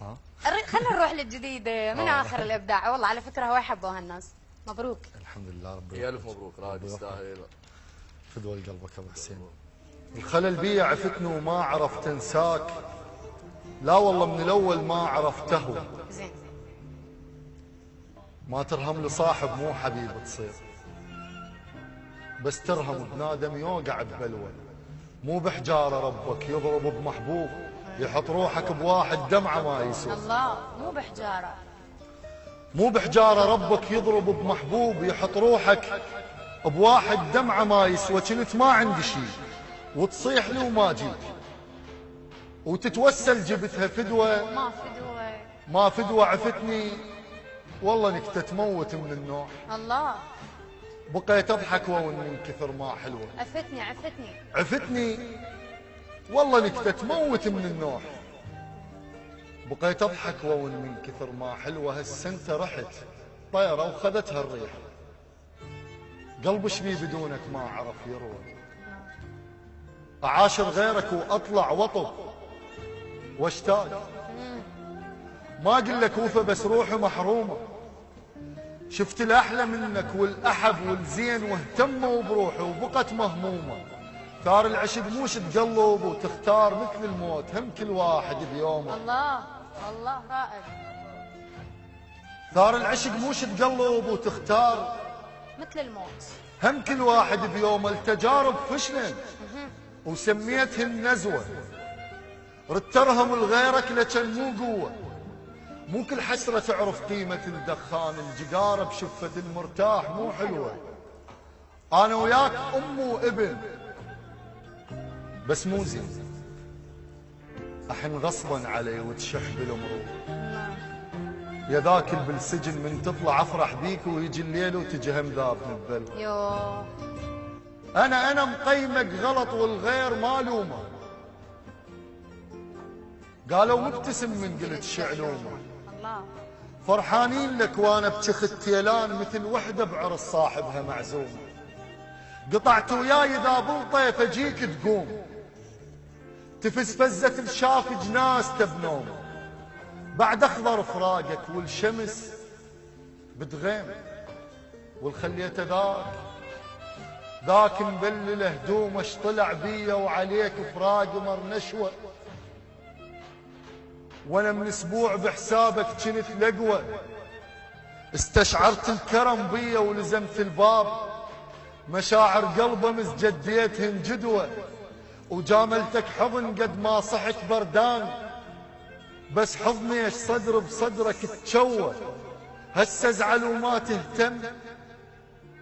ها خلينا نروح للجديدة من آخر الإبداع. والله على فكرة هو يحبوها الناس. مبروك. الحمد لله رب يا الف مبروك رائد يستاهل. فدوى قلبك ابو حسين. الخلل بي عفتني وما عرفت انساك، لا والله من الاول ما عرفته. زين. ما ترهم لصاحب مو حبيب تصير، بس ترهم بنادم يوقع ببلوه. مو بحجاره ربك يضرب بمحبوب، يحط روحك بواحد دمعه ما يسوى. الله، مو بحجارة. مو بحجاره ربك يضرب بمحبوب، يحط روحك بواحد دمعه ما يسوى. كنت ما عندي شي وتصيح لي وما جيت، وتتوسل جبتها فدوه. ما فدوة. ما فدوه عفتني والله نكته تموت من النوح. الله. بقيت اضحك وون من كثر ما حلوه. عفتني. عفتني والله نكته تموت من النوح. بقيت اضحك وون من كثر ما حلوه. هالسنته رحت طيره وخذتها الريح. قلب شبي بدونك ما عرف يروى. اعاشر غيرك واطلع وطب واشتاق. ما اقول لك وفى بس روحي محرومه. شفت الاحلى منك والاحب والزين واهتموا بروحي وبقت مهمومه. ثار العشق مو تقلب وتختار مثل الموت، هم كل واحد بيومه. الله الله رائد. ثار العشق مو تقلب وتختار مثل الموت، هم كل واحد بيومه. التجارب فشلا وسميتهن نزوه. رترهم لغيرك لكن مو قوه. مو كل حسره تعرف قيمه الدخان. الجقاره بشفه المرتاح مو حلوه. انا وياك ام وابن بس مو زين. احن غصبا علي وتشح بالمرور. يا ذاك اللي بالسجن من تطلع افرح بيك ويجي الليل وتجي هم ذابني ببلوى. يو. انا مقيمك غلط والغير ما لومه. قالوا مبتسم من قلت شعلومه. الله. فرحانين لك وانا بشخ التيلان مثل وحده بعرس صاحبها معزومه. قطعت وياي اذا بلطيف اجيك تقوم. تفز فزة الشاف جناس تبنوم. بعد اخضر فراقك والشمس بتغيم. والخليته ذاك مبلل هدومه. اش طلع بيا وعليك فراق مر نشوه. وانا من اسبوع بحسابك كنت لقوه. استشعرت الكرم بيا ولزمت الباب. مشاعر قلبه مزجديتهن جدوه. وجاملتك حضن قد ما صحت بردان. بس حضني صدر بصدرك تشوه. هسه ازعل وما تهتم.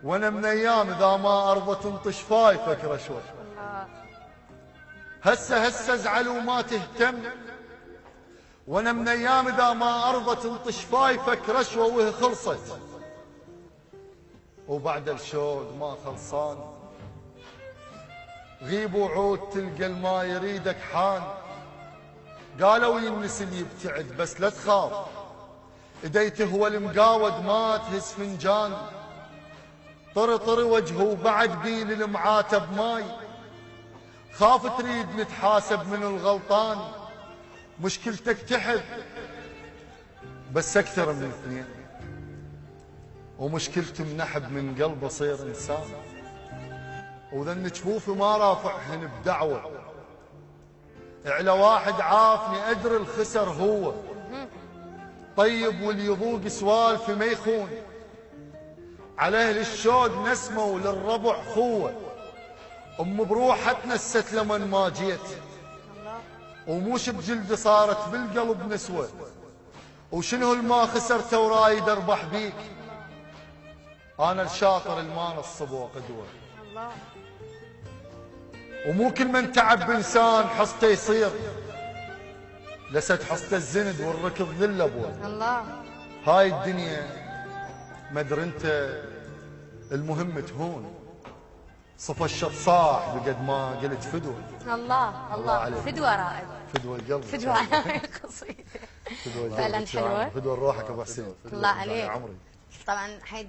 وانا من ايام اذا ما ارضى تنطش فايفك رشوه. هسه ازعل وما تهتم. وانا من ايام اذا ما ارضى تنطش فايفك رشوه. وهي خلصت وبعد الشوق ما خلصان. غيب وعود تلقى الما يريدك حان. قالوا ينسي اللي يبتعد بس لا تخاف. ايدي تهوى المقاود ما تهز فنجان. طري وجهه وبعد بين المعاتب ماي. خاف تريد نتحاسب من الغلطان. مشكلتك تحب بس اكثر من اثنين. ومشكلتي منحب من قلبه صير انسان. وذن جفوفي ما رافعهن بدعوه. على واحد عافني ادري الخسر هو. طيب واللي يذوق سوالف ما يخون. عليه للشوق نسمه وللربع خوه. ام بروحها تنست لمن ما جيت. وموش بجلدي صارت بالقلب نسوه. وشنو الما خسرته ورايد اربح بيك. انا الشاطر الما نصب وقدوه. الله. ومو كل من تعب بانسان حصته يصير. لست حصته الزند والركض ذل ابوه. الله. هاي الدنيا مدري انت المهم تهون. صفى الشط صاح بقد ما قلت فدوه. الله الله. فدوة رائد. فدوه القلب. فدوة على القصيدة. فعلا حلوة. فدوه لروحك ابو حسين. الله عليك. عمري. طبعا